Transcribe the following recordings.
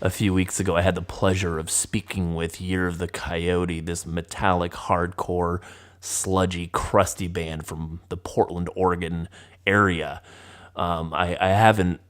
a few weeks ago, I had the pleasure of speaking with Year of the Coyote, this metallic, hardcore, sludgy, crusty band from the Portland, Oregon area. I haven't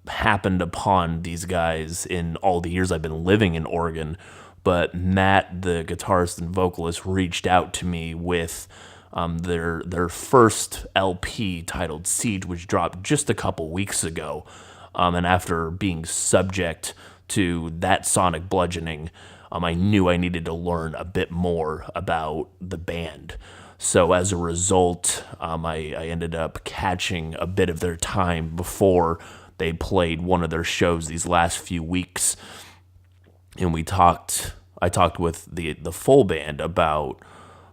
happened upon these guys in all the years I've been living in Oregon, but Matt, the guitarist and vocalist, reached out to me with their first LP titled Siege, which dropped just a couple weeks ago. And after being subject to that sonic bludgeoning, I knew I needed to learn a bit more about the band. So as a result, I ended up catching a bit of their time before they played one of their shows these last few weeks. And I talked with the full band about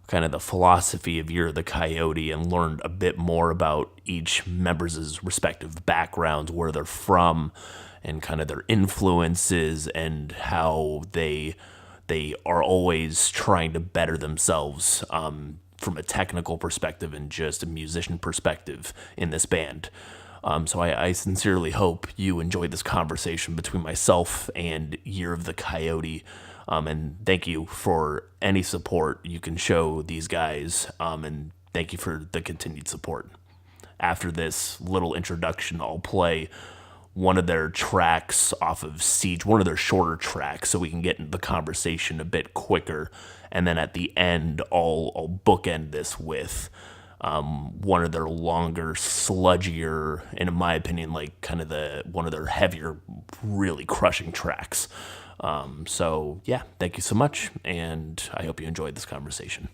kind of the philosophy of Year of the Coyote and learned a bit more about each member's respective backgrounds, where they're from, and kind of their influences, and how they are always trying to better themselves from a technical perspective and just a musician perspective in this band. So I sincerely hope you enjoyed this conversation between myself and Year of the Coyote. And thank you for any support you can show these guys. And thank you for the continued support. After this little introduction, I'll play one of their tracks off of Siege, one of their shorter tracks, so we can get into the conversation a bit quicker. And then at the end, I'll bookend this with one of their longer, sludgier, and in my opinion, like kind of one of their heavier, really crushing tracks. So yeah, thank you so much, and I hope you enjoyed this conversation.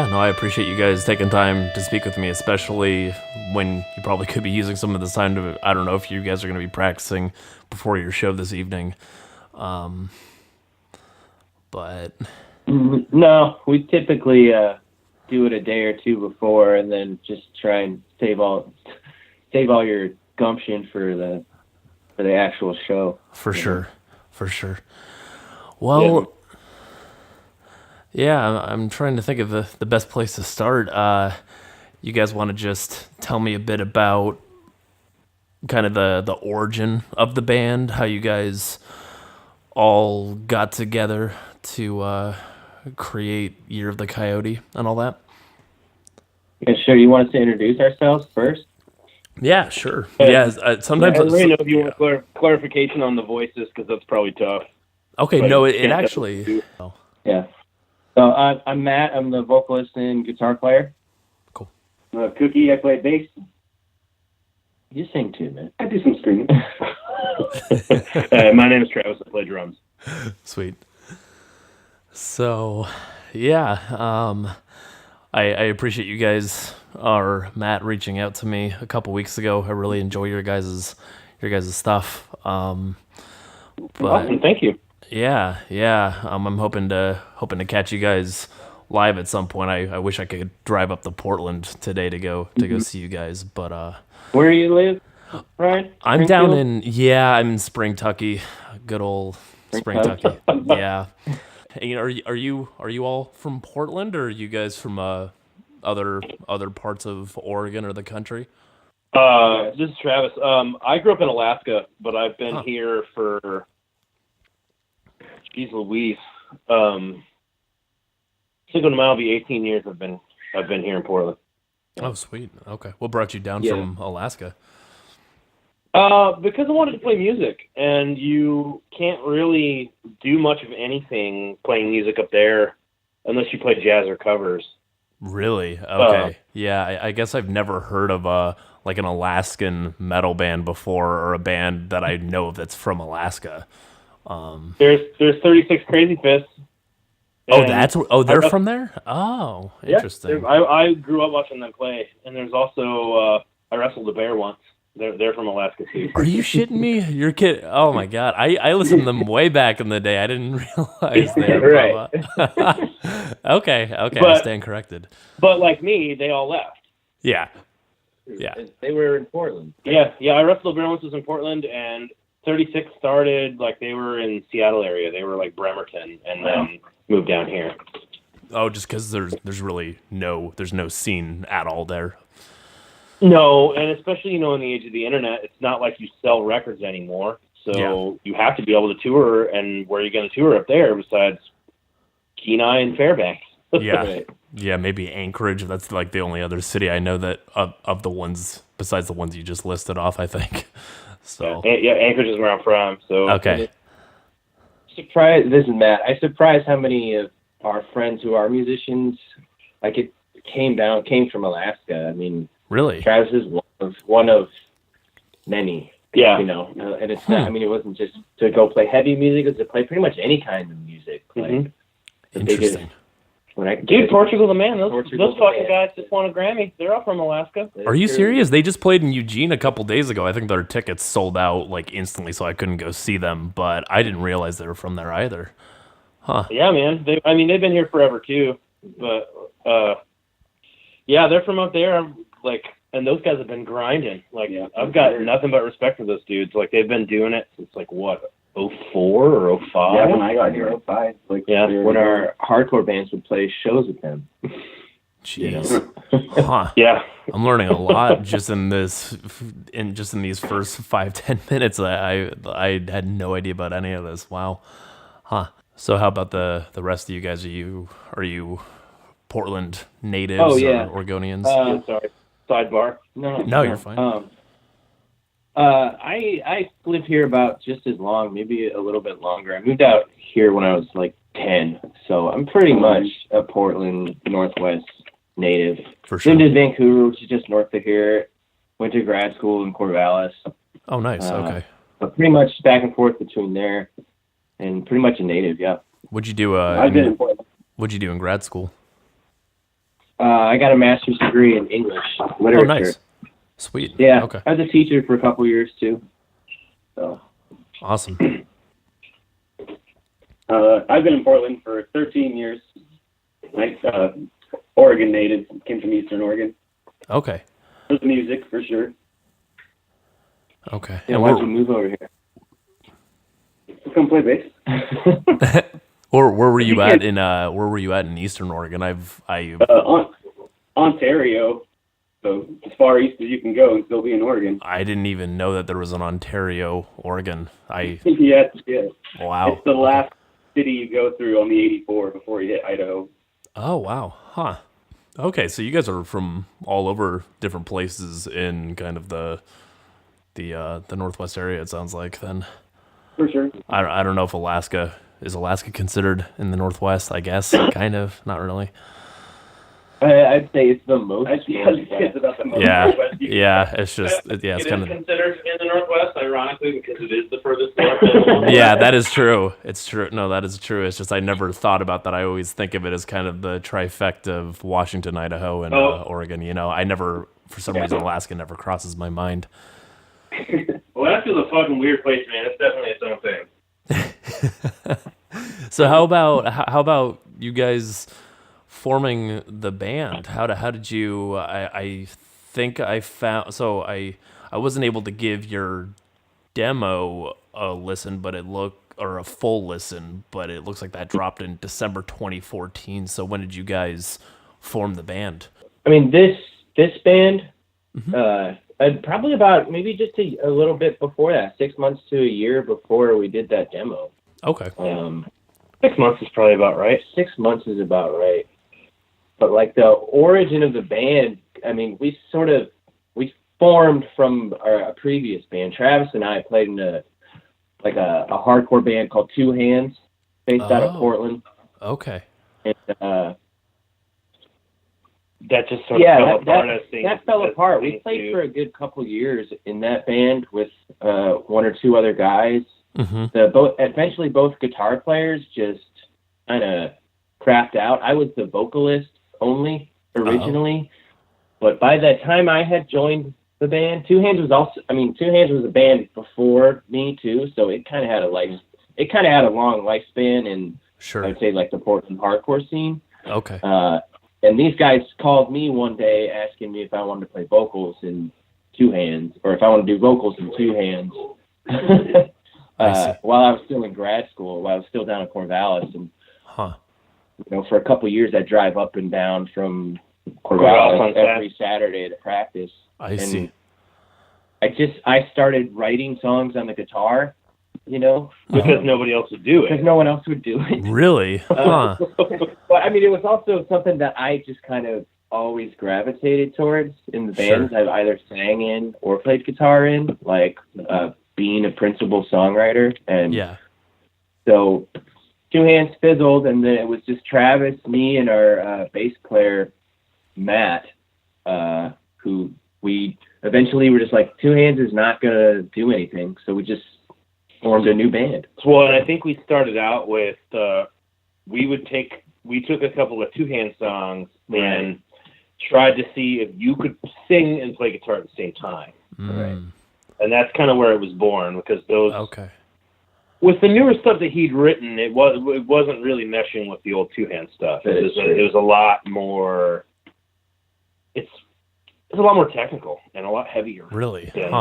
Yeah, no, I appreciate you guys taking time to speak with me, especially when you probably could be using some of this time to, I don't know if you guys are going to be practicing before your show this evening. But No, we typically do it a day or two before, and then just try and save all your gumption for the actual show. for You know? sure, for sure. Yeah. Well, yeah, I'm trying to think of the best place to start. You guys want to just tell me a bit about kind of the origin of the band, how you guys all got together to create Year of the Coyote and all that? Yeah, sure. You want us to introduce ourselves first? Yeah, sure. Yeah, sometimes. I don't really know if you want clarification on the voices, because that's probably tough. Okay, But no, it can't actually. do- Oh, Yeah. So I'm Matt. I'm the vocalist and guitar player. cool. Cookie, I play bass. You sing too, man. I do some screaming. My name is Travis. I play drums. Sweet. So, yeah, I appreciate you guys or Matt reaching out to me a couple weeks ago. I really enjoy your guys' stuff. But Awesome, thank you. yeah. I'm hoping to catch you guys live at some point. I wish I could drive up to Portland today to go see you guys, but Where do you live, Ryan? I'm down Springfield? I'm in Springtucky, good old Springtucky. Yeah. Hey, are you all from Portland, or are you guys from other parts of Oregon or the country? This is Travis. I grew up in Alaska, but I've been here for, geez Louise, Cinco de Mayo will be 18 years. I've been here in Portland. Oh, sweet. Okay. What brought you down Yeah. from Alaska? Because I wanted to play music, and you can't really do much of anything playing music up there unless you play jazz or covers. Really? Okay. Yeah, I guess I've never heard of like an Alaskan metal band before, or a band that I know of that's from Alaska. There's 36 Crazy Fists. They're from there? Oh, interesting. Yeah, I grew up watching them play, and there's also I wrestled a bear once. They're from Alaska too. Are you shitting me? You're kidding. Oh my god. I listened to them way back in the day. I didn't realize they were Right. Okay, I But- stand corrected. But like me, they all left. Yeah. They were in Portland. Yeah. I wrestled a bear once was in Portland, and 36 started like they were in Seattle area. They were like Bremerton, and then moved down here. Oh, just because there's really no scene at all there. No, and especially, in the age of the internet, it's not like you sell records anymore. So you have to be able to tour, and where are you going to tour up there besides Kenai and Fairbanks? Yeah. Right. Yeah, maybe Anchorage. That's like the only other city I know that of the ones besides the ones you just listed off, I think. So Yeah, Anchorage is where I'm from. So okay. Surprised. This is Matt. I surprised how many of our friends who are musicians, like it came from Alaska. I mean, Really? Travis is one of many. Yeah. And it's not. I mean, it wasn't just to go play heavy music; it was to play pretty much any kind of music. Like Mhm. the biggest. Interesting. When I Dude, Portugal the Man. Those Portugal the fucking Man. guys just won a Grammy. They're all from Alaska. Are you serious? They just played in Eugene a couple days ago. I think their tickets sold out like instantly, so I couldn't go see them. But I didn't realize they were from there either. Yeah, man. They've been here forever too. But yeah, they're from up there. And those guys have been grinding. I've got nothing but respect for those dudes. Like, they've been doing it since what, 04 or 05? Yeah, when I got here, 05. When our hardcore bands would play shows with them. Jeez. Huh. Yeah. I'm learning a lot just in these first 5-10 minutes. I had no idea about any of this. Wow. Huh. So how about the rest of you guys? Are you Portland natives or Oregonians? Yeah, sorry. Sidebar. No, you're fine. I lived here about just as long, maybe a little bit longer. I moved out here when I was like 10, so I'm pretty much a Portland Northwest native. For sure. Lived in Vancouver, which is just north of here. Went to grad school in Corvallis. Oh, nice. Okay. But pretty much back and forth between there, and pretty much a native. Yeah. What'd you do? I've been in Portland. What'd you do in grad school? I got a master's degree in English literature. Oh, nice. Sweet. Yeah. Okay. I was a teacher for a couple years too. So. Awesome. I've been in Portland for 13 years. Oregon native, came from Eastern Oregon. Okay. For the music, for sure. Okay. Yeah, why don't you move over here? Come play bass. Or where were you at in Eastern Oregon? Ontario, so as far east as you can go and still be in Oregon. I didn't even know that there was an Ontario, Oregon. Yes. Wow. It's the last city you go through on the 84 before you hit Idaho. Oh, wow. Huh. Okay, so you guys are from all over different places in kind of the Northwest area, it sounds like, then. For sure. I don't know if is Alaska considered in the Northwest, I guess. Kind of, not really. I'd say it's the most. It's about the most Yeah, Northwest you can yeah, it's just, it's It kind is of, considered in the Northwest, ironically, because it is the furthest north. yeah, that is true. It's true. No, that is true. It's just I never thought about that. I always think of it as kind of the trifecta of Washington, Idaho, and Oregon. I never, for some reason, Alaska never crosses my mind. Well, Alaska's a fucking weird place, man. It's definitely its own thing. So how about you guys forming the band? How did you? I think I found. So I wasn't able to give your demo a listen, but or a full listen, but it looks like that dropped in December 2014. So when did you guys form the band? I mean, this band, probably about maybe just a little bit before that, 6 months to a year before we did that demo. Okay. 6 months is probably about right. 6 months is about right. But like the origin of the band, I mean, we formed from a previous band. Travis and I played in a hardcore band called Two Hands, based out of Portland. Okay. And, that just sort of fell apart. That fell apart. We played for a good couple years in that band with one or two other guys. Mm-hmm. Eventually both guitar players just kind of crapped out. I was the vocalist only originally, but by that time I had joined the band. Two Hands was a band before me too, so it kind of had a long lifespan in, sure, I'd say, like the Portland hardcore scene. Okay. And these guys called me one day asking me if I wanted to play vocals in Two Hands, or if I wanted to do vocals in Two Hands. While I was still in grad school, while I was still down in Corvallis, and for a couple of years I drive up and down from Corvallis every Saturday to practice. I see. I started writing songs on the guitar, because nobody else would do it. Because no one else would do it. Really? Huh. But I mean, it was also something that I just kind of always gravitated towards in the bands I've either sang in or played guitar in, like being a principal songwriter. And so Two Hands fizzled, and then it was just Travis, me, and our bass player, Matt, who we eventually were just like, Two Hands is not going to do anything. So we just formed a new band. Well, and I think we started out with, we took a couple of Two Hands songs and tried to see if you could sing and play guitar at the same time. Right. And that's kind of where it was born, because those, with the newer stuff that he'd written, it wasn't really meshing with the old Two Hands stuff. It was a lot more, it's a lot more technical and a lot heavier. Really? Than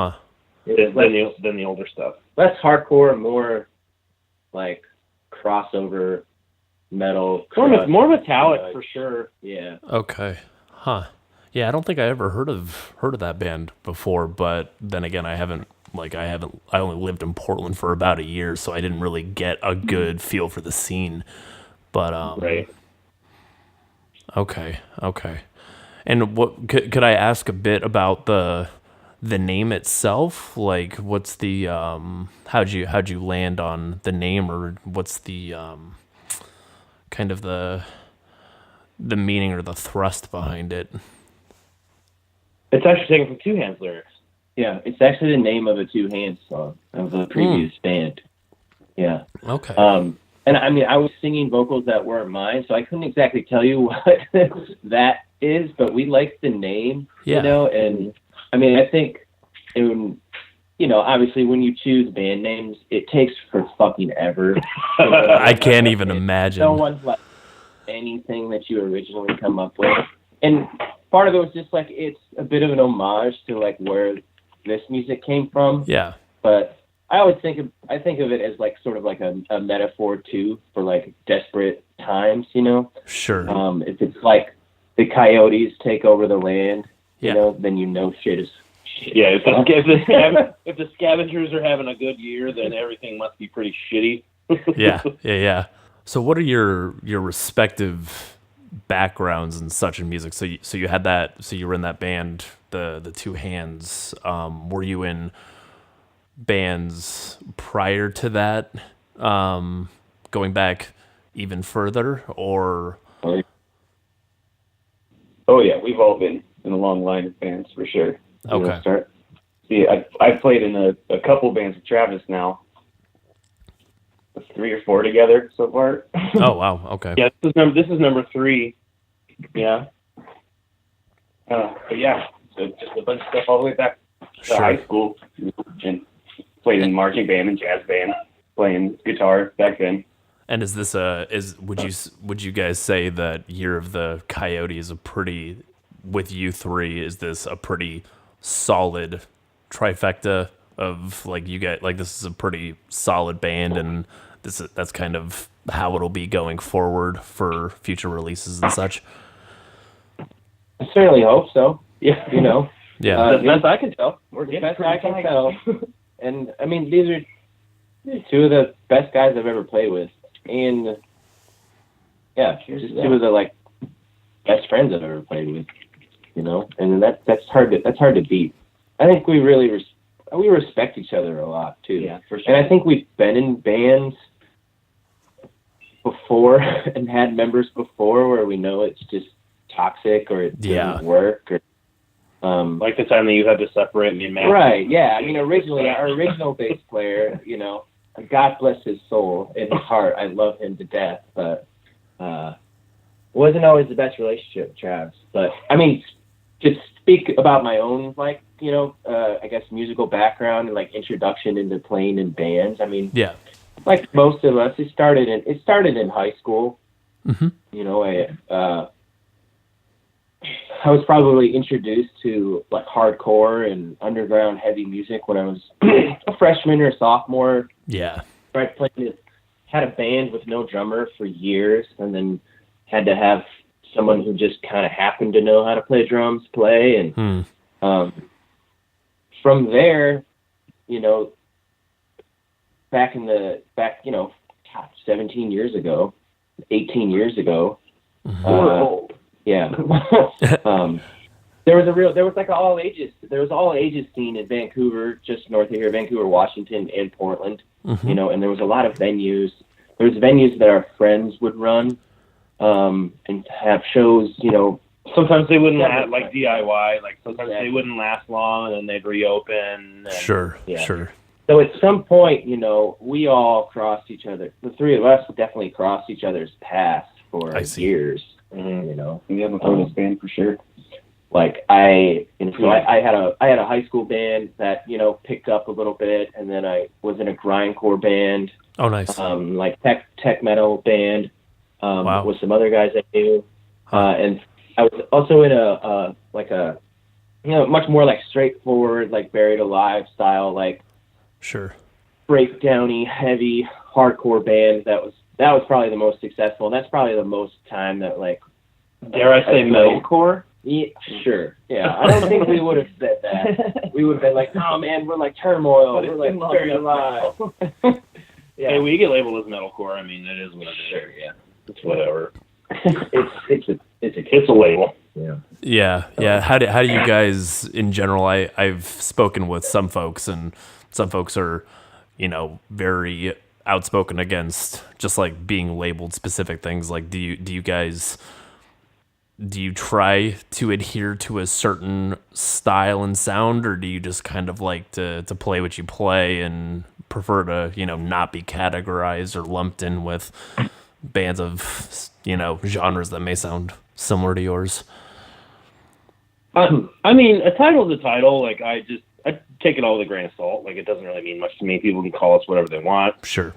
the older stuff. Less hardcore, more like crossover metal. More metallic for sure. Yeah. Okay. Huh. Yeah, I don't think I ever heard of that band before, but then again, I only lived in Portland for about a year, so I didn't really get a good feel for the scene. But right. Okay. And what could I ask a bit about the name itself? Like, what's the how'd you land on the name, or what's the kind of the meaning or the thrust behind it? It's actually taken from Two Hands lyrics. Yeah, it's actually the name of a Two Hands song of the previous band. Yeah. Okay. And I mean, I was singing vocals that weren't mine, so I couldn't exactly tell you what that is, but we like the name, Yeah. you know, and I mean, I think, obviously when you choose band names, it takes for fucking ever. I can't even imagine. No one's like anything that you originally come up with. And part of it was just like, it's a bit of an homage to like where this music came from. Yeah. But I think of it as like sort of like a metaphor too for like desperate times, you know? Sure. If it's like the coyotes take over the land, Yeah. you know, then shit is shit. Yeah, if the scavengers are having a good year, then everything must be pretty shitty. Yeah. So what are your respective backgrounds and such in music? So you had that. So you were in that band, the Two Hands. Were you in bands prior to that? Going back even further, or? Oh yeah, we've all been in a long line of bands for sure. Okay. See, I've played in a couple bands with Travis now. 3 or 4 together so far. Oh wow. Okay. Yeah, this is number 3. Yeah. But yeah, so just a bunch of stuff all the way back to Sure. high school, and played in marching band and jazz band, playing guitar back then. And is this would you guys say that Year of the Coyote is with you three, is this a pretty solid trifecta of like you get like this is a pretty solid band, and that's kind of how it'll be going forward for future releases and such? I certainly hope so. Yeah. You know, Yeah. As best I can tell. we're the best I can tell. And I mean, these are two of the best guys I've ever played with, and yeah, just two of the like best friends I've ever played with. You know, and that's hard to beat. I think we really we respect each other a lot too. Yeah, for sure. And I think we've been in bands before and had members before where we know it's just toxic or it doesn't work. Or, Like the time that you had to separate me and Matt. right, yeah. I mean, originally, our original bass player, you know, God bless his soul and his heart. I love him to death, but wasn't always the best relationship with Travis. But, I mean, to speak about my own, like, you know, I guess musical background and, like, introduction into playing in bands, I mean, Yeah. like most of us, it started in high school. Mm-hmm. You know, I was probably introduced to like hardcore and underground heavy music when I was a freshman or a sophomore. Yeah. Started playing had a band with no drummer for years, and then had to have someone who just kind of happened to know how to play drums play, and from there, you know, back, 17 years ago, 18 years ago. Yeah. There was like an all ages scene in Vancouver, just north of here, Vancouver, Washington, and Portland. Mm-hmm. You know, and there was a lot of venues. There was venues that our friends would run, and have shows. You know, Sometimes they wouldn't last, like DIY. Like sometimes they wouldn't last long, and then they'd reopen. And, Sure. yeah. Sure. So at some point, you know, we all crossed each other. The three of us definitely crossed each other's paths for years. You know, We have a bonus band for sure. like I had a high school band that, you know, picked up a little bit, and then I was in a grindcore band, Oh, nice. like tech metal band, Wow. with some other guys I knew, and I was also in a much more like straightforward, like Buried Alive style, like Sure. breakdowny, heavy hardcore band that was probably the most successful. And that's probably the most time that, like, Dare I say metalcore? Yeah, sure. Yeah, I don't think we would have said that. We would have been like, oh man, we're like Turmoil, we're like Buried Alive. Yeah, Hey, we get labeled as metalcore. I mean, it is what it is. sure. Yeah, It's whatever. it's a label. Yeah. Yeah. How do you guys in general? I've spoken with some folks, and some folks are, you know, very outspoken against just like being labeled specific things. Like, do you guys try to adhere to a certain style and sound, or do you just kind of like to play what you play and prefer to, you know, not be categorized or lumped in with bands of, you know, genres that may sound similar to yours? I mean, a title's a title. Like, I take it all with a grain of salt. Like, it doesn't really mean much to me. People can call us whatever they want. Sure.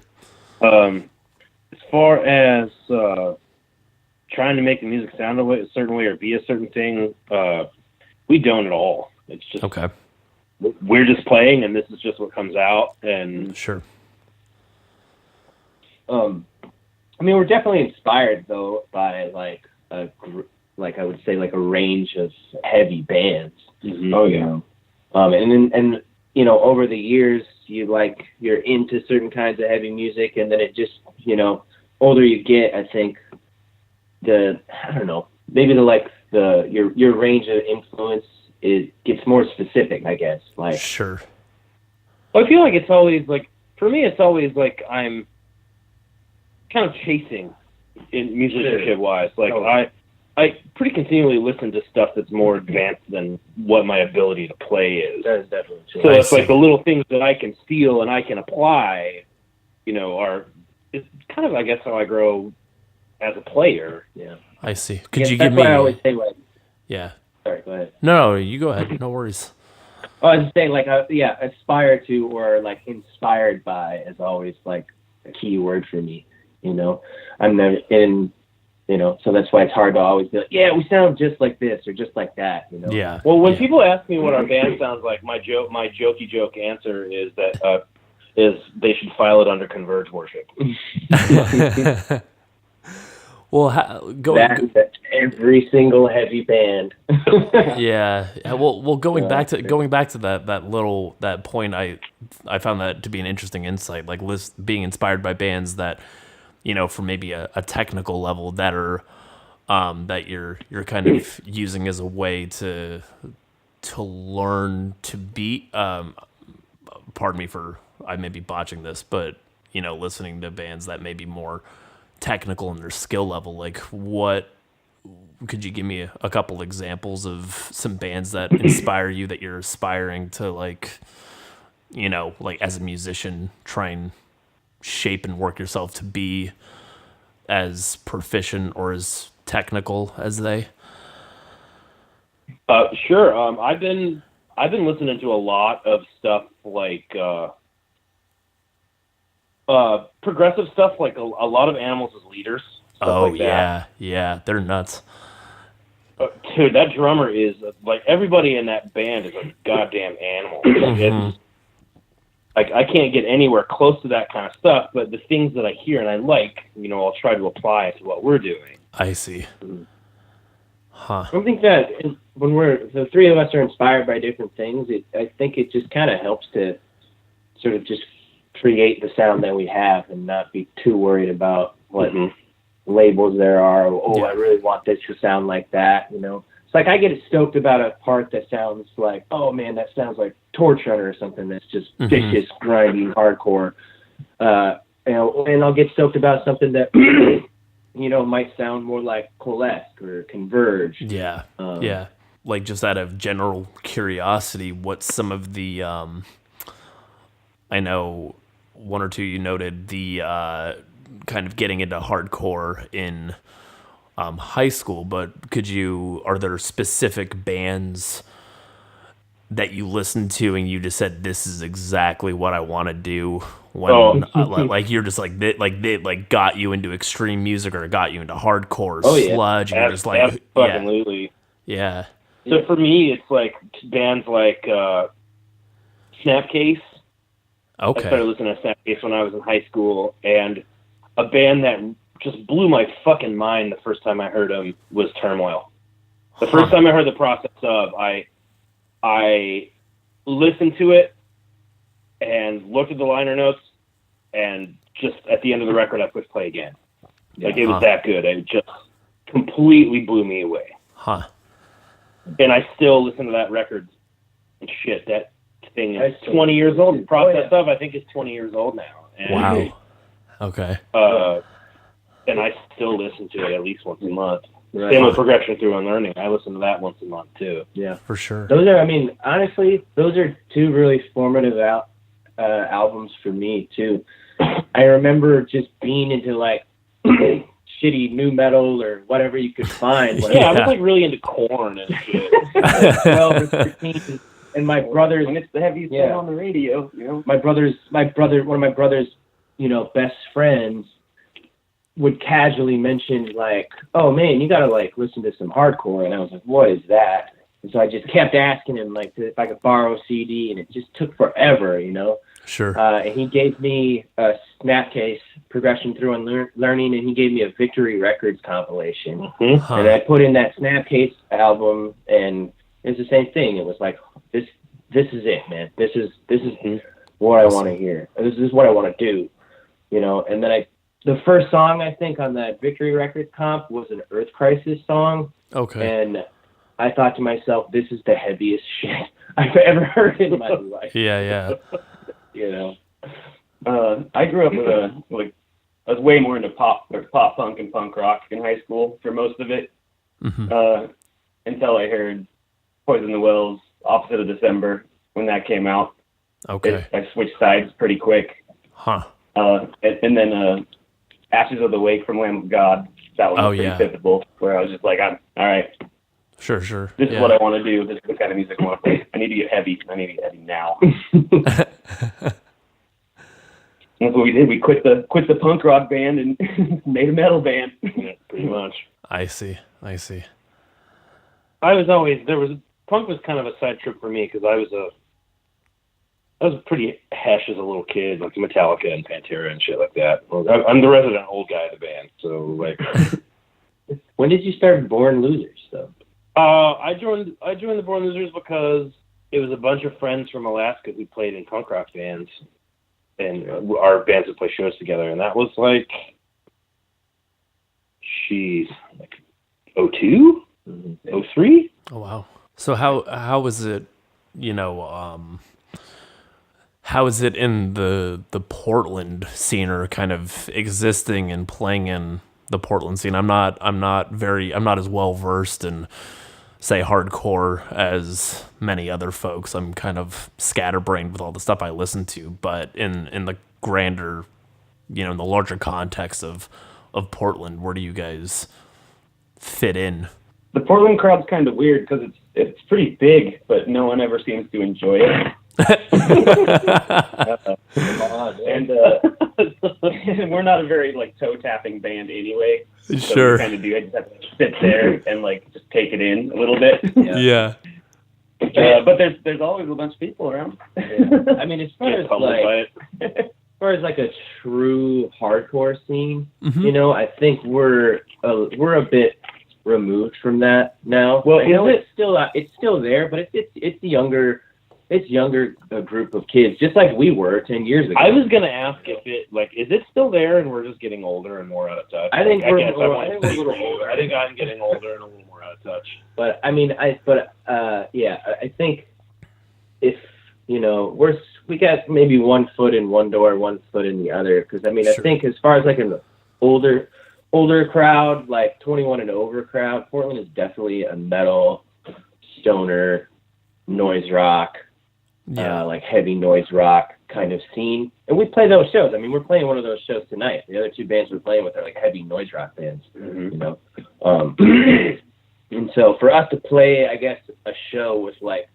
As far as trying to make the music sound a certain way or be a certain thing, we don't at all. It's just Okay. we're just playing, and this is just what comes out. And Sure. I mean, we're definitely inspired though by like I would say like a range of heavy bands. mm-hmm. Oh yeah. And you know, over the years, you're into certain kinds of heavy music, and then it just, you know, older you get, I think I don't know, maybe your range of influence gets more specific, I guess. Like, Sure. I feel like it's always like, for me, it's always like I'm kind of chasing in musicianship wise. Like I pretty continually listen to stuff that's more advanced than what my ability to play is. that is definitely true. So it's like the little things that I can steal and I can apply, you know, it's kind of, I guess, how I grow as a player. Yeah. I see. Could you that's give me? why I always say, like, Yeah. sorry, go ahead. No, you go ahead. No worries. I was saying, like, aspire to or like inspired by is always like a key word for me. You know, I'm never in. You know, so that's why it's hard to always be like, yeah, we sound just like this or just like that. You know. Yeah. Well, when people ask me what our band sounds like, my jokey joke answer is that they should file it under Converge worship. Well, That's every single heavy band. yeah. Well, going back to that point, I found that to be an interesting insight. Like, being inspired by bands that, you know, from maybe a technical level that are that you're kind of using as a way to learn to be. Pardon me for I may be botching this, but, you know, listening to bands that may be more technical in their skill level. Like, what could you give me a couple examples of some bands that inspire you, that you're aspiring to, like, you know, like as a musician, try and shape and work yourself to be as proficient or as technical as they? Sure. I've been listening to a lot of stuff like progressive stuff, like a lot of Animals as Leaders. Oh, like yeah. Yeah. They're nuts. Dude, that drummer is like, everybody in that band is a goddamn animal. It's like, I can't get anywhere close to that kind of stuff, but the things that I hear and I like, you know, I'll try to apply to what we're doing. I see. Huh. I think that when the three of us are inspired by different things, I think it just kind of helps to sort of just create the sound that we have and not be too worried about what labels there are. I really want this to sound like that, you know. It's like I get stoked about a part that sounds like, oh man, that sounds like Torch Runner or something that's just vicious, grinding, hardcore. You know, and I'll get stoked about something that you know might sound more like Coalesce or Converge. Yeah. Yeah. Like, just out of general curiosity, what's some of the I know one or two you noted the kind of getting into hardcore in high school, but are there specific bands that you listened to and you just said, this is exactly what I want to do when like you're just like they got you into extreme music or got you into hardcore sludge, and you're just like, absolutely. Yeah. So for me, it's like bands like Snapcase. Okay. I started listening to Snapcase when I was in high school, and a band that just blew my fucking mind the first time I heard them was Turmoil. The first time I heard The Process Of, I listened to it and looked at the liner notes, and just at the end of the record, I pushed play again. Like, it was that good. It just completely blew me away. Huh. And I still listen to that record. And shit, that thing is 20 years old. The Process Of, I think, is 20 years old now. And wow. Okay. And I still listen to it at least once a month. Right. Same with Progression Through Unlearning. I listen to that once a month too. Yeah, for sure. Those are, I mean, honestly, those are two really formative albums for me too. I remember just being into like shitty new metal or whatever you could find. Like, I was like really into Corn and shit. 12 or 13, and my brothers. When it's the heaviest thing on the radio, you know. One of my brother's, best friends would casually mention like, "Oh man, you gotta like listen to some hardcore," and I was like, "What is that?" And so I just kept asking him like if I could borrow a CD, and it just took forever, Sure. And he gave me a Snapcase, Progression Through and Learning, and he gave me a Victory Records compilation. Mm-hmm. And I put in that Snapcase album, and it was the same thing. It was like, this is it, man. This is what I want to hear. This is what I want to do, And then the first song I think on that Victory Records comp was an Earth Crisis song. Okay. And I thought to myself, this is the heaviest shit I've ever heard in my life. Yeah. I grew up with I was way more into pop punk and punk rock in high school for most of it. Mm-hmm. Until I heard Poison the Wells, Opposite of December, when that came out. Okay. I switched sides pretty quick. Huh. And then Ashes of the Wake from Lamb of God. That one was pretty typical, where I was just like, all right. Sure. This is what I want to do. This is the kind of music I want to play. I need to get heavy. I need to get heavy now. That's what we did. We quit the punk rock band and made a metal band. Yeah, pretty much. I see. I was always punk was kind of a side trip for me because I was pretty hesh as a little kid, like Metallica and Pantera and shit like that. I'm the resident old guy of the band, so like. When did you start Born Losers, though? I joined the Born Losers because it was a bunch of friends from Alaska who played in punk rock bands, and our bands would play shows together, and that was like, like 02? 03? Oh wow. So how is it, how is it in the Portland scene, or kind of existing and playing in the Portland scene? I'm not as well versed in, say, hardcore as many other folks. I'm kind of scatterbrained with all the stuff I listen to, but in the grander, in the larger context of Portland, where do you guys fit in? The Portland crowd's kind of weird because it's pretty big, but no one ever seems to enjoy it. And we're not a very toe tapping band anyway. So Sure. We kind of do. I just have to sit there and just take it in a little bit. Yeah. But there's always a bunch of people around. Yeah. I mean, as far as like a true hardcore scene, Mm-hmm. I think we're a bit removed from that now. Well, it's still there, but it's younger group of kids, just like we were 10 years ago. I was gonna ask if is it still there, and we're just getting older and more out of touch. I think we're a a little older. I think I'm getting older and a little more out of touch. But I mean, I think if we got maybe 1 foot in one door, 1 foot in the other. Because I mean, Sure. I think as far as like an older crowd, like 21 and over crowd, Portland is definitely a metal, stoner, noise rock, like heavy noise rock kind of scene. And we play those shows. I mean, we're playing one of those shows tonight. The other two bands we're playing with are like heavy noise rock bands, And so for us to play, I guess, a show with like,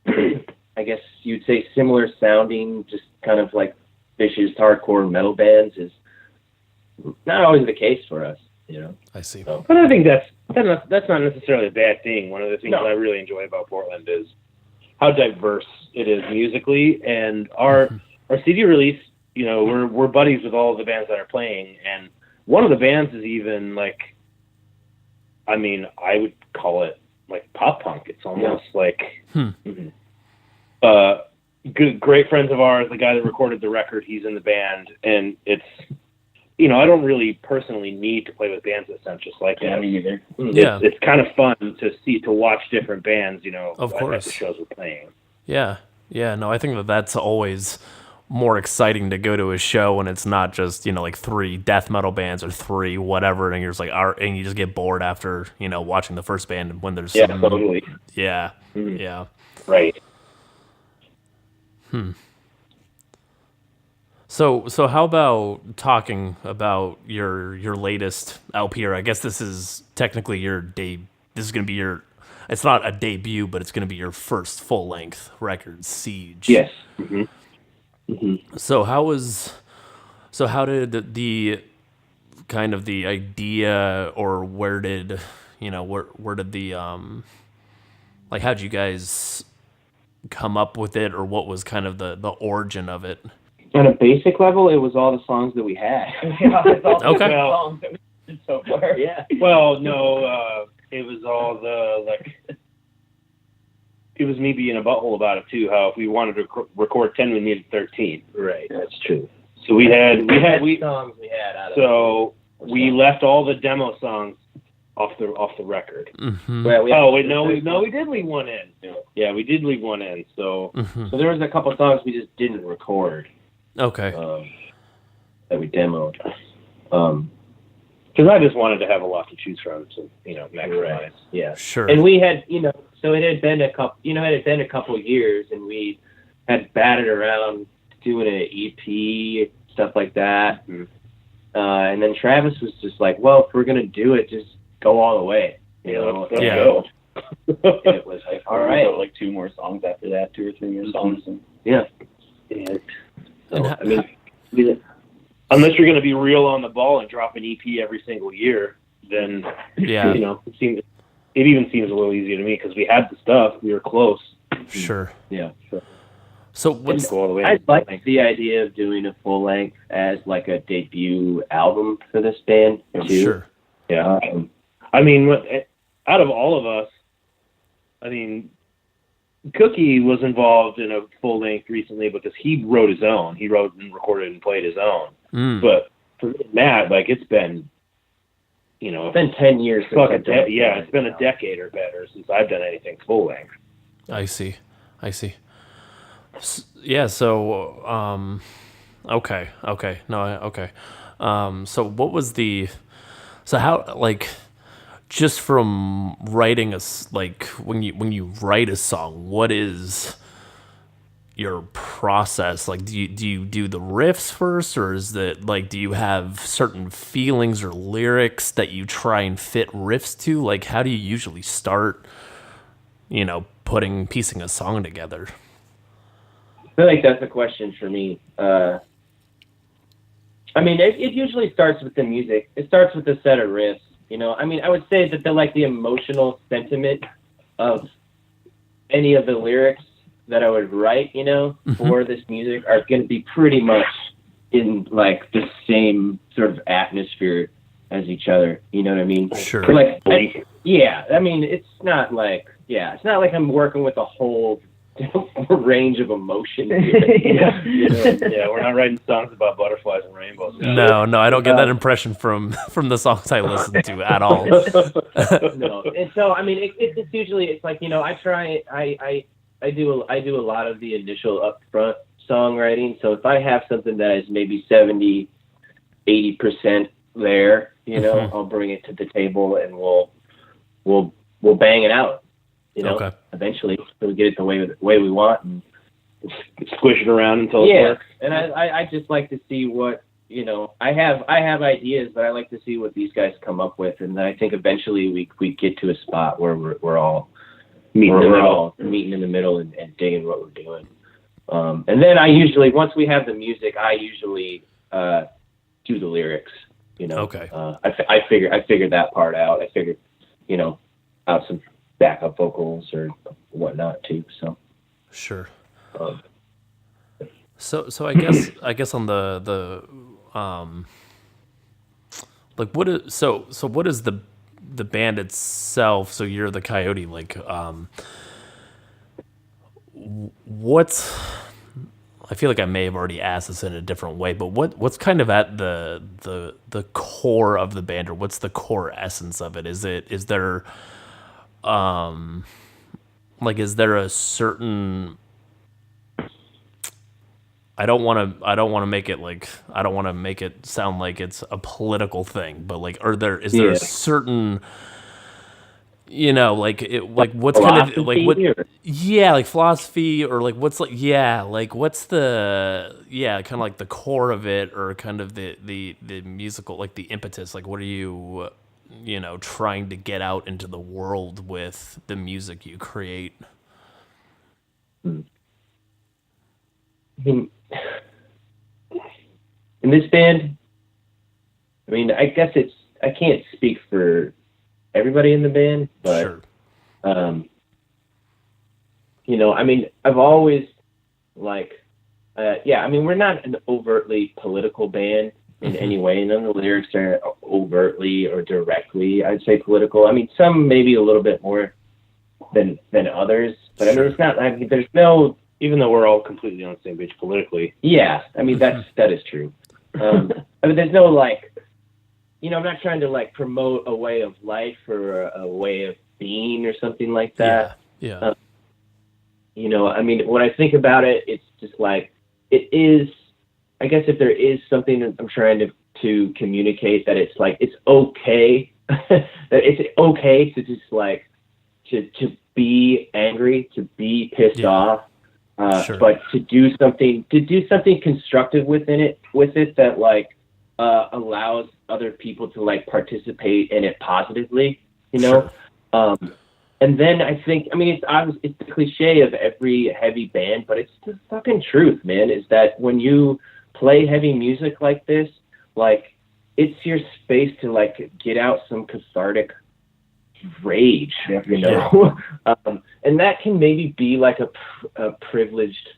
I guess you'd say similar sounding, just kind of like vicious hardcore metal bands is not always the case for us, I see. So, But I think that's not necessarily a bad thing. One of the things that I really enjoy about Portland is how diverse it is musically, and our CD release. We're buddies with all of the bands that are playing, and one of the bands is even like, I mean, I would call it like pop punk. It's almost like great friends of ours. The guy that recorded the record, he's in the band, and it's. I don't really personally need to play with bands that sound just like that. Yeah, me either. It's kind of fun to watch different bands, Of course. at the shows we're playing. Yeah. No, I think that's always more exciting to go to a show when it's not just, like 3 death metal bands or 3 whatever, and you're just like, and you just get bored after, watching the first band when there's some, totally. Yeah. Yeah. Right. So how about talking about your latest LP? Or I guess this is technically your day. This is going to be your. It's not a debut, but it's going to be your first full length record, Siege. Yes. So how was. So how did the kind of the idea, or where did where did the like how'd you guys come up with it, or what was kind of the origin of it? On a basic level, it was all the songs that we had. Yeah, it's all Okay. the songs that we did so far. Yeah. Well, no, it was all the it was me being a butthole about it too. How if we wanted to record 10, we needed 13. Right. That's true. So we had songs we had out of so we left all the demo songs off the record. Mm-hmm. Well, We did leave one in. Yeah, we did leave one in. So Mm-hmm. So there was a couple songs we just didn't record Okay. that we demoed. because I just wanted to have a lot to choose from to maximize. Right. Yeah. Sure. And we had, so it had been a couple years, and we had batted around doing an EP, stuff like that. And then Travis was just like, well, if we're going to do it, just go all the way. Let's Yeah. go. And it was like, all right. We wrote like 2 more songs after that, 2 or 3 more songs. And Yeah. And So, I mean, we, Unless you're going to be real on the ball and drop an EP every single year, then Yeah. it even seems a little easier to me because we had the stuff, we were close. Sure. yeah. So what's Go all the way. I like the idea of doing a full length as like a debut album for this band too. sure. Yeah. I mean, out of all of us, I mean, Cookie was involved in a full length recently because he wrote his own. He wrote and recorded and played his own. Mm. But for Matt, like it's been, It's been 10 years. Since I've done it. it's been a decade or better since I've done anything full length. I see. Yeah. So okay. No. Okay. So what was the? So how just from writing when you write a song, what is your process? Like, do you do the riffs first, or is that do you have certain feelings or lyrics that you try and fit riffs to? Like, how do you usually start, piecing a song together? I feel like that's a question for me. I mean, it usually starts with the music. It starts with a set of riffs. I mean, I would say that the emotional sentiment of any of the lyrics that I would write, for this music are going to be pretty much in the same sort of atmosphere as each other. You know what I mean? Sure. I mean, it's not like I'm working with a whole range of emotion. Yeah, we're not writing songs about butterflies and rainbows. No, I don't get that impression from the songs I listen to at all. No, and so I mean, it's usually I do a lot of the initial upfront songwriting. So if I have something that is maybe 70-80% there, I'll bring it to the table and we'll bang it out. Okay. Eventually, so we get it the way we want, and Squish it around until it works. And I just like to see what I have ideas, but I like to see what these guys come up with, and then I think eventually we get to a spot where we're all meeting in the middle and digging what we're doing. And then once we have the music, I usually do the lyrics. Okay. I figured that part out. I figured out some backup vocals or whatnot too. So Sure. So I guess on the what is what is the band itself? So you're the Coyote. What's I feel like I may have already asked this in a different way, but what's kind of at the core of the band, or what's the core essence of it? Is there is there a certain I don't want to make it I don't want to make it sound like it's a political thing, but is there a certain like what's kind of like what, Philosophy or- yeah, like philosophy, or like what's like, yeah, like what's the, yeah, kind of like the core of it, or kind of the musical, like the impetus, like what are you, trying to get out into the world with the music you create? I mean, in this band, I mean, I guess I can't speak for everybody in the band, but Sure. I mean, I've always like, I mean, we're not an overtly political band in any way. None of the lyrics are overtly or directly, I'd say, political. I mean, some maybe a little bit more than others, but I mean, it's not. I mean, there's no. Even though we're all completely on the same page politically. Yeah, I mean that is true. I mean, there's no like, I'm not trying to like promote a way of life or a way of being or something like that. Yeah. I mean, when I think about it, it's just like, it is, I guess if there is something that I'm trying to communicate, that it's like, it's okay, that it's okay to just like, to be angry, to be pissed off, Sure. but to do something constructive with it that like, allows other people to like participate in it positively, Sure. And then I think, I mean, it's the cliche of every heavy band, but it's the fucking truth, man, is that when you play heavy music like this, like, it's your space to like get out some cathartic rage, and that can maybe be like a privileged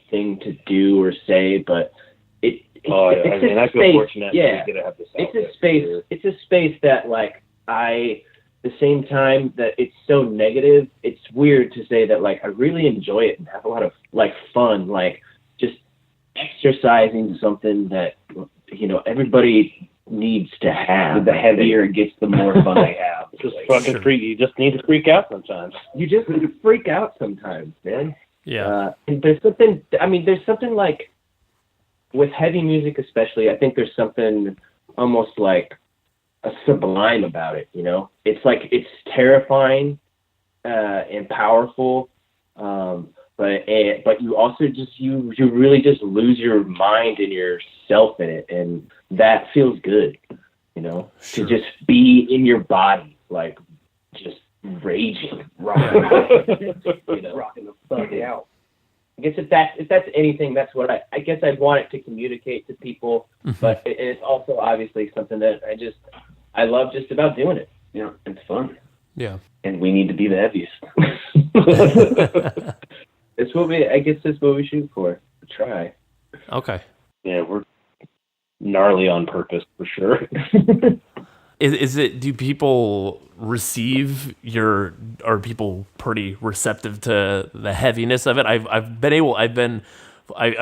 thing to do or say, but I feel fortunate. Yeah, to have this it's a space. It's a space that like the same time that it's so negative, it's weird to say that like I really enjoy it and have a lot of like fun, like just exercising something that everybody needs to have. The heavier it gets, the more fun I have. Just fucking freak. You just need to freak out sometimes. You just need to freak out sometimes, man. Yeah. And there's something like with heavy music, especially. I think there's something almost like a sublime about it, It's like, it's terrifying and powerful, but you also just you really just lose your mind and yourself in it, and that feels good, Sure. to just be in your body, like just raging, rocking the fuck out. I guess if that's anything, that's what I guess I'd want it to communicate to people. But it's also obviously something that I love just about doing it. It's fun. Yeah. And we need to be the heaviest. I guess that's what we shoot for. Try. Okay. Yeah, we're gnarly on purpose for sure. Do people are people pretty receptive to the heaviness of it? I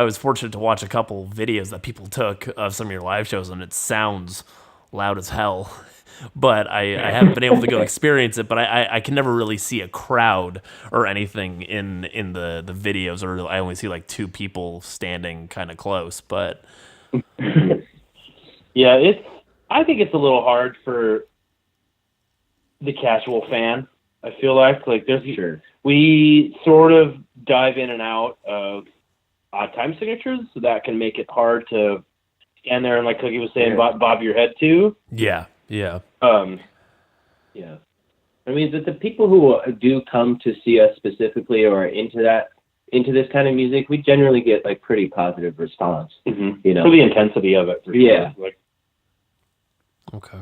was fortunate to watch a couple videos that people took of some of your live shows, and it sounds loud as hell. But I haven't been able to go experience it. But I can never really see a crowd or anything in the videos, or I only see like two people standing kind of close. But yeah, I think it's a little hard for the casual fan. I feel like we sort of dive in and out of odd time signatures, so that can make it hard to stand there and, like Cookie was saying, bob your head to. Yeah. Yeah. I mean, the people who do come to see us specifically or into this kind of music, we generally get like pretty positive response. For the intensity of it. For yeah. Sure. Okay.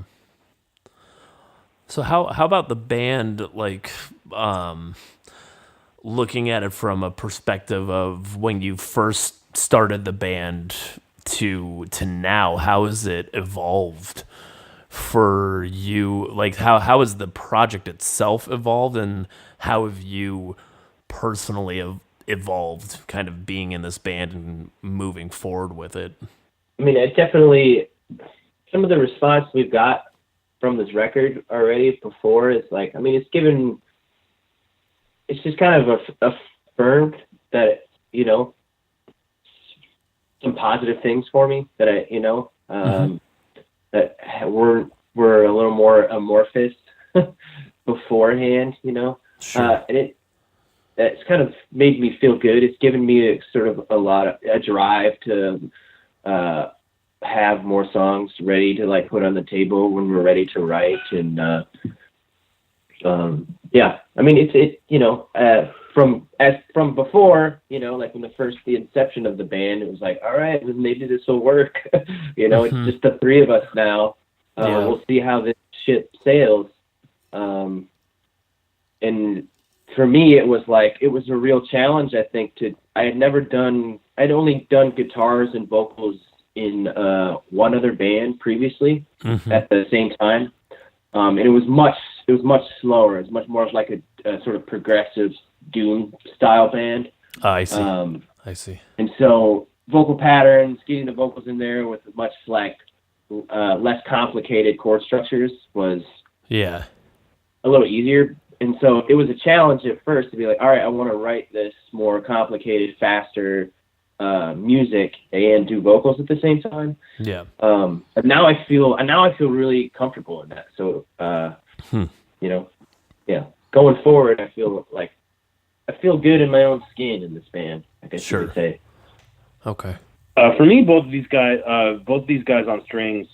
So how about the band, like, looking at it from a perspective of when you first started the band to now, how has it evolved for you? Like, how has the project itself evolved, and how have you personally evolved, kind of being in this band and moving forward with it? I mean, it definitely, some of the response we've got from this record already before is like, I mean, it's just kind of affirmed that, some positive things for me that that we're a little more amorphous, but beforehand, you know. Sure. And it's kind of made me feel good. It's given me a drive to have more songs ready to like put on the table when we're ready to write. And yeah, I mean, it you know, from before, you know, like when the inception of the band, it was like, all right, well, maybe this will work. You know, It's just the three of us now. We'll see how this ship sails. And for me, it was a real challenge. I think I'd only done guitars and vocals in one other band previously at the same time. And it was much slower. It was much more of like a sort of progressive doom style band. I see. I see. And so vocal patterns, getting the vocals in there with much less complicated chord structures was a little easier. And so it was a challenge at first to be like, all right, I want to write this more complicated, faster music and do vocals at the same time. Yeah. But now I feel really comfortable in that. So, you know, yeah, going forward, I feel good in my own skin in this band, I guess you could say. Okay. For me, both these guys on strings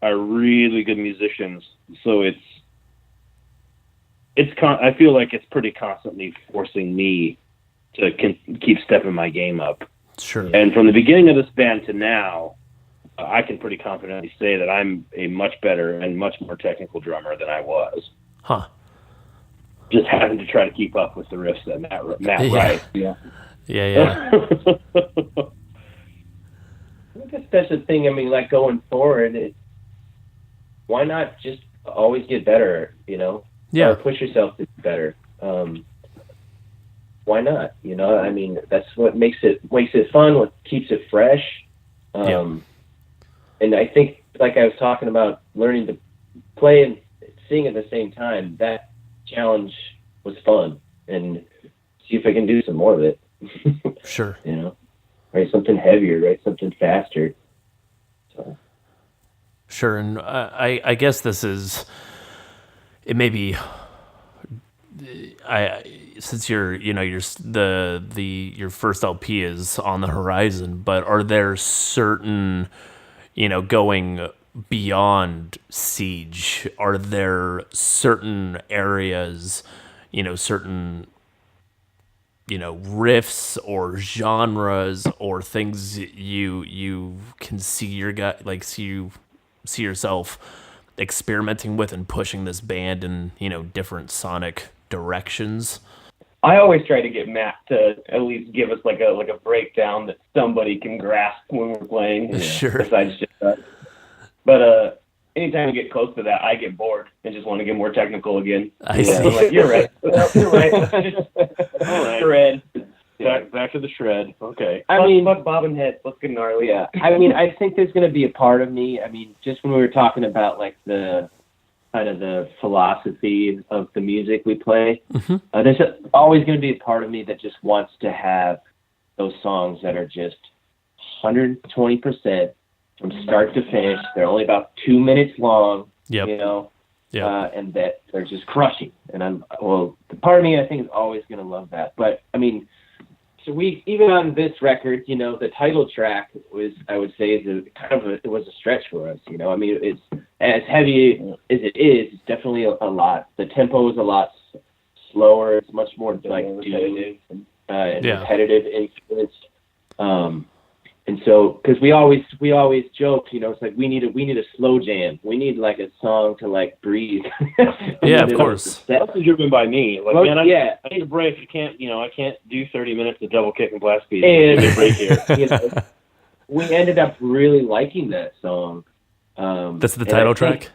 are really good musicians. So I feel like it's pretty constantly forcing me to keep stepping my game up. Sure. And from the beginning of this band to now, I can pretty confidently say that I'm a much better and much more technical drummer than I was. Huh. Just having to try to keep up with the riffs that Matt writes. Yeah. I guess that's the thing. I mean, like going forward, why not just always get better, you know? Yeah. Or push yourself to be better. Why not? You know, I mean, that's what makes it fun, what keeps it fresh. And I think, like I was talking about, learning to play and sing at the same time, that challenge was fun. And see if I can do some more of it. Sure. You know, write something heavier, write something faster. So. Sure. And I guess this is, it may be, since your first LP is on the horizon, but are there certain, you know, going beyond Siege, are there certain areas, you know, certain, you know, riffs or genres or things you can see see yourself experimenting with and pushing this band in, you know, different sonic directions? I always try to get Matt to at least give us like a breakdown that somebody can grasp when we're playing. Sure. Besides just that. But anytime we get close to that, I get bored and just want to get more technical again. I see. I'm like, you're right. You're right. All right. Shred. Back to the shred. Okay. I mean, fuck Bob and Head. Let's get gnarly. Yeah. I mean, I think there's going to be a part of me. I mean, just when we were talking about like the kind of the philosophy of the music we play, there's always going to be a part of me that just wants to have those songs that are just 120% from start to finish. They're only about 2 minutes long, you know, and that they're just crushing. And the part of me, I think, is always going to love that. But I mean, so even on this record, you know, the title track I would say, it was a stretch for us. You know, I mean, it's as heavy as it is. It's definitely a lot. The tempo is a lot slower. It's much more like repetitive and repetitive influence. And so, because we always joke, you know, it's like we need a slow jam. We need like a song to like breathe. Yeah, of course. That's driven by me. Like, well, man, I need a break. I can't do 30 minutes of double kick and blast beat. And I need a break here. You know, we ended up really liking that song. That's the title track?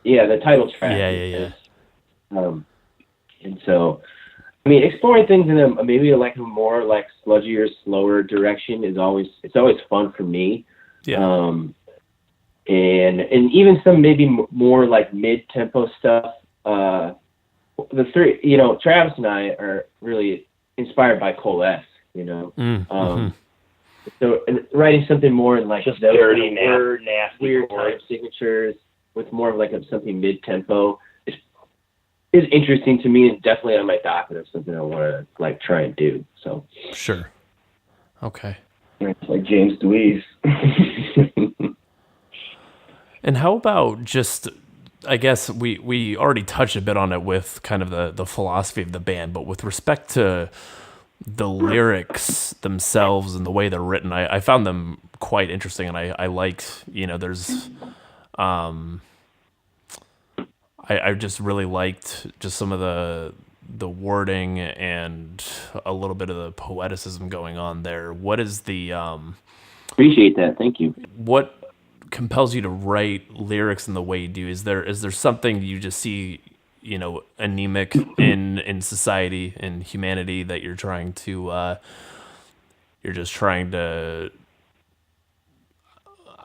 Yeah, the title track. Yeah. And so, I mean, exploring things in maybe like a more like sludgier, slower direction is always fun for me. Yeah. And even some maybe more like mid-tempo stuff. The three, you know, Travis and I are really inspired by Cole S. You know, so writing something more in like just those dirty, nasty weird time signatures with more of like something mid-tempo. is interesting to me and definitely on my docket of something I want to like try and do. So Sure. Okay. It's like James Dweez. And how about just, I guess we already touched a bit on it with kind of the philosophy of the band, but with respect to the lyrics themselves and the way they're written, I found them quite interesting, and I liked, there's, I just really liked just some of the wording and a little bit of the poeticism going on there. What is the, appreciate that. Thank you. what compels you to write lyrics in the way you do? Is there something you just see, anemic in society and humanity that you're trying to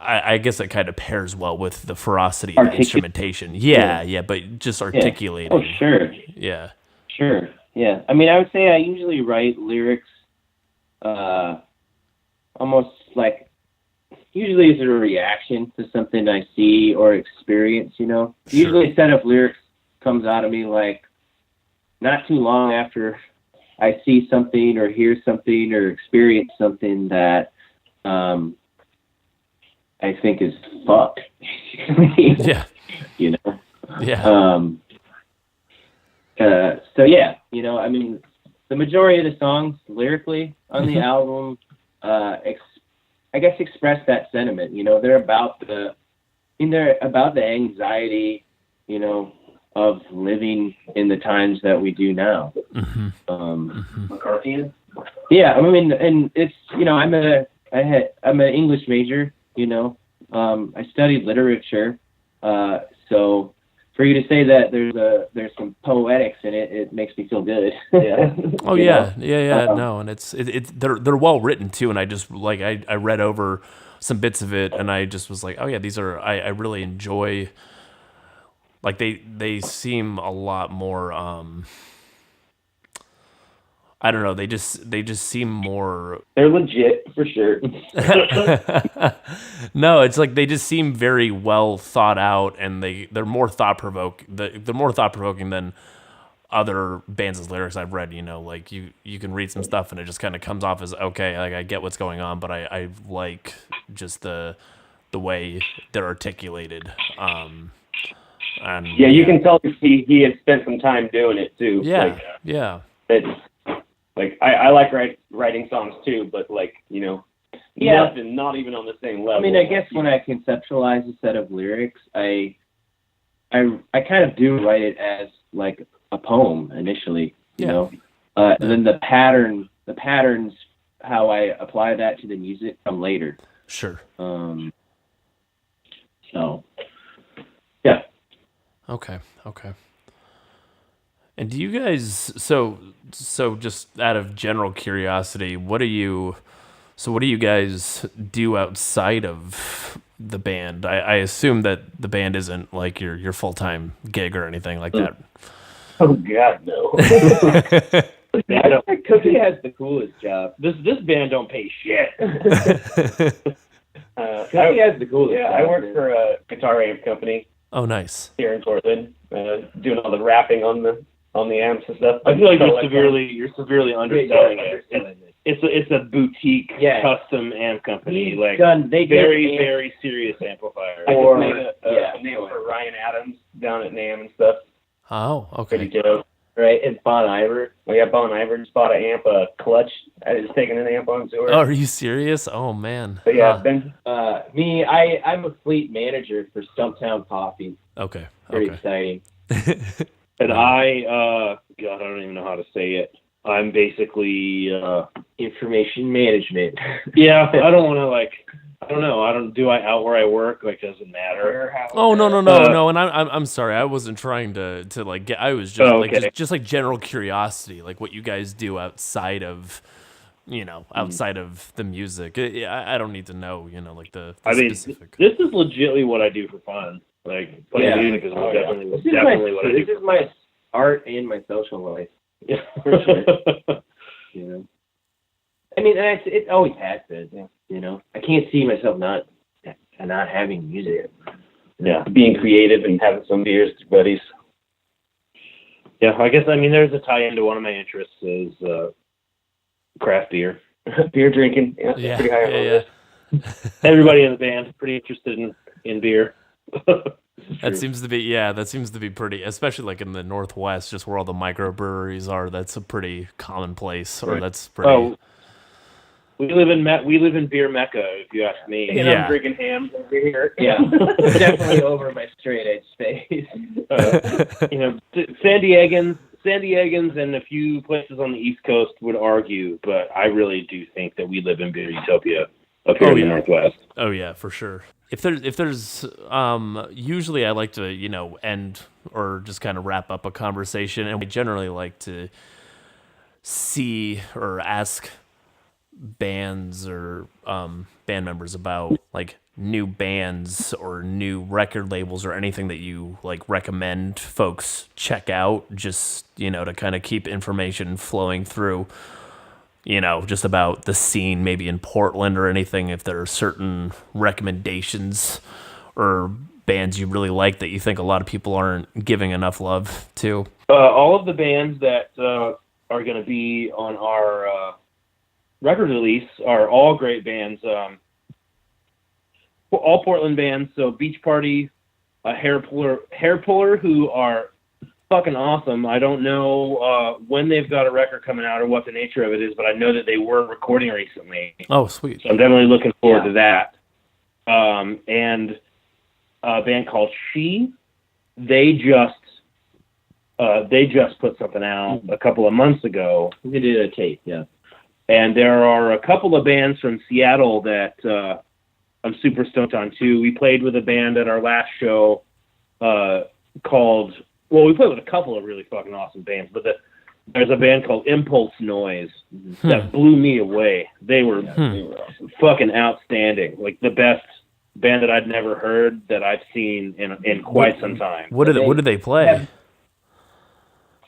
I guess it kind of pairs well with the ferocity of the instrumentation. Yeah, but just articulating. Oh, sure. Yeah. Sure. Yeah. I mean, I would say I usually write lyrics almost like usually as a reaction to something I see or experience, Sure. Usually a set of lyrics comes out of me like not too long after I see something or hear something or experience something that I think is fucked. Yeah. Yeah. So yeah, I mean, the majority of the songs lyrically on the album, I guess express that sentiment. They're about the anxiety, of living in the times that we do now. McCarthy. Yeah, I mean, and it's I'm an English major. I studied literature, so for you to say that there's some poetics in it, it makes me feel good. Yeah. Oh yeah. No, and it's they're well written too, and I just like I read over some bits of it, and I just was like, oh yeah, these are I really enjoy. Like they seem a lot more. I don't know. They just seem more. They're legit for sure. No, it's like they just seem very well thought out, and they're more thought provoking than other bands' lyrics I've read. Like you can read some stuff and it just kind of comes off as okay, like I get what's going on, but I like just the way they're articulated. And yeah, you can tell he has spent some time doing it too. Yeah, yeah. It's like I like writing songs too, but like nothing, not even on the same level. I mean, I guess when I conceptualize a set of lyrics, I kind of do write it as like a poem initially, and then the patterns, how I apply that to the music come later. Sure. So, yeah. Okay. And do you guys, so just out of general curiosity, what do you guys do outside of the band? I assume that the band isn't like your full-time gig or anything like that. Oh God, no. Cookie has the coolest job. This band don't pay shit. Cookie has the coolest job. I work for a guitar amp company. Oh, nice. Here in Portland, doing all the wrapping on the amps and stuff. I feel like you're severely underselling it. It's a boutique custom amp company, like very serious amplifier. Or for Ryan Adams down at NAMM and stuff. Oh, okay. Pretty dope. Right, and Bon Iver. Oh yeah, Bon Iver just bought an amp, a clutch. I was taking an amp on tour. Oh, are you serious? Oh man. But yeah, I'm a fleet manager for Stumptown Coffee. Okay. Very exciting. And I don't even know how to say it. I'm basically information management. Yeah, I don't want to I don't know. Do I out where I work? Like, doesn't matter. Oh no. And I'm sorry. I wasn't trying to like get. I was just just like general curiosity, like what you guys do outside of, outside of the music. I don't need to know. Like the specific. This is legitimately what I do for fun. Like playing music is definitely what I do. This is my art and my social life. Yeah, for sure. I mean, it always has been. I can't see myself not having music. Yeah, being creative and having some beers with your buddies. Yeah, I guess, I mean, there's a tie-in to one of my interests is craft beer. Beer drinking. Yeah. Yeah, Pretty high on the list. Everybody in the band is pretty interested in beer. That seems to be pretty, especially like in the Northwest, just where all the microbreweries are. That's a pretty commonplace, or Right. that's pretty. Oh, we live in beer mecca, if you ask me. And Yeah. I'm drinking hams over here. Yeah, definitely over my straight edge space. San Diegans and a few places on the East Coast would argue, but I really do think that we live in beer utopia up here in the Northwest. Oh yeah, for sure. If there's usually I like to, end or just kind of wrap up a conversation, and we generally like to see or ask bands or band members about like new bands or new record labels or anything that you like recommend folks check out, just to kind of keep information flowing through, just about the scene maybe in Portland or anything. If there are certain recommendations or bands you really like that you think a lot of people aren't giving enough love to. All of the bands that are going to be on our record release are all great bands. All Portland bands. So Beach Party, Hair Puller, who are fucking awesome. I don't know when they've got a record coming out or what the nature of it is, but I know that they were recording recently. Oh, sweet. So I'm definitely looking forward to that. And a band called She, they just put something out a couple of months ago. We did a tape, yeah. And there are a couple of bands from Seattle that I'm super stoked on too. We played with a band at our last show we played with a couple of really fucking awesome bands, but there's a band called Impulse Noise that blew me away. They were awesome. Fucking outstanding. Like the best band that I'd never heard that I've seen in quite some time. What do they play?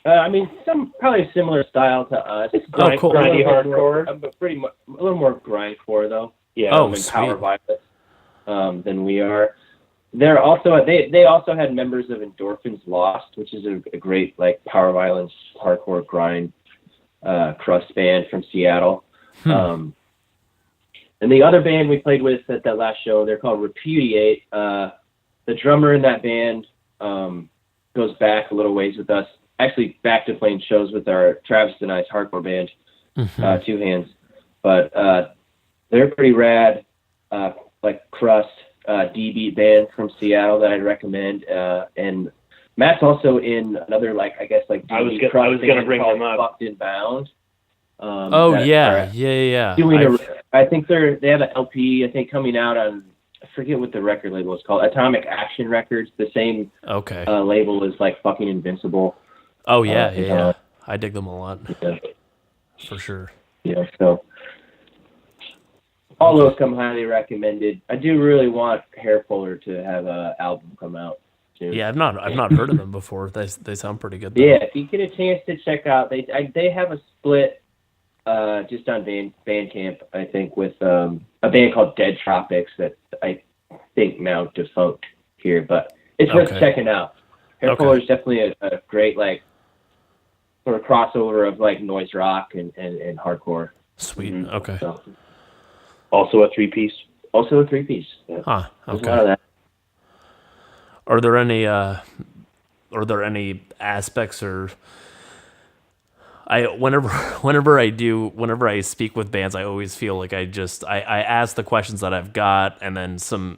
Some probably similar style to us. It's cool. Grindy hardcore, but pretty much a little more grindcore though. Yeah. Oh, and sweet. Power Violence than we are. They're also they also had members of Endorphins Lost, which is a great like power violence hardcore grind crust band from Seattle. And the other band we played with at that last show, they're called Repudiate. The drummer in that band goes back a little ways with us. Actually, back to playing shows with our Travis and I's hardcore band, Two Hands. But they're pretty rad, like crust. D-beat band from Seattle that I'd recommend, and Matt's also in another I I was gonna bring them up. Fucked in Bound. Yeah. I think they have an LP I think coming out on, I forget what the record label is called, Atomic Action Records, the same label as like fucking Invincible. Oh yeah. I dig them a lot. Yeah. For sure. Yeah, so all those come highly recommended. I do really want Hair Puller to have an album come out soon. Yeah, I've not heard of them before. They sound pretty good though. Yeah, if you get a chance to check out, they have a split just on Bandcamp, I think, with a band called Dead Tropics that I think now defunct here, but it's worth checking out. Hair Puller is definitely a great like sort of crossover of like noise rock and hardcore. Sweet. Okay. So. Also a three-piece. Yeah. Huh. There's a lot of Okay. that. Are there any aspects or whenever I speak with bands, I always feel like I ask the questions that I've got, and then some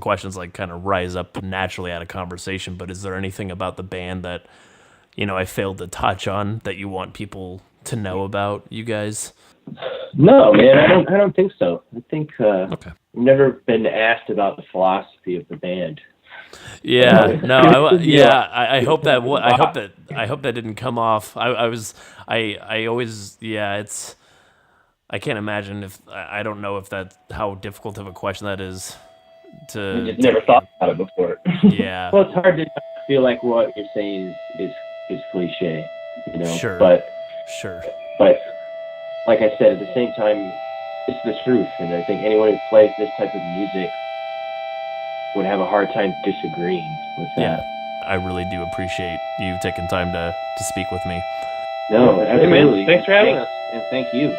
questions like kind of rise up naturally out of conversation. But is there anything about the band that I failed to touch on that you want people to know about you guys? No, man, I don't think so. I think Okay. I've never been asked about the philosophy of the band. Yeah, no, I hope that didn't come off. I always, it's, I can't imagine I don't know if how difficult of a question that is to. Just never thought about it before. Yeah. Well, it's hard to feel like what you're saying is cliche, Sure. But Sure. like I said, at the same time, it's the truth, and I think anyone who plays this type of music would have a hard time disagreeing with that. I really do appreciate you taking time to speak with me. No, Hey, man. absolutely. Thanks for having us. And thank you.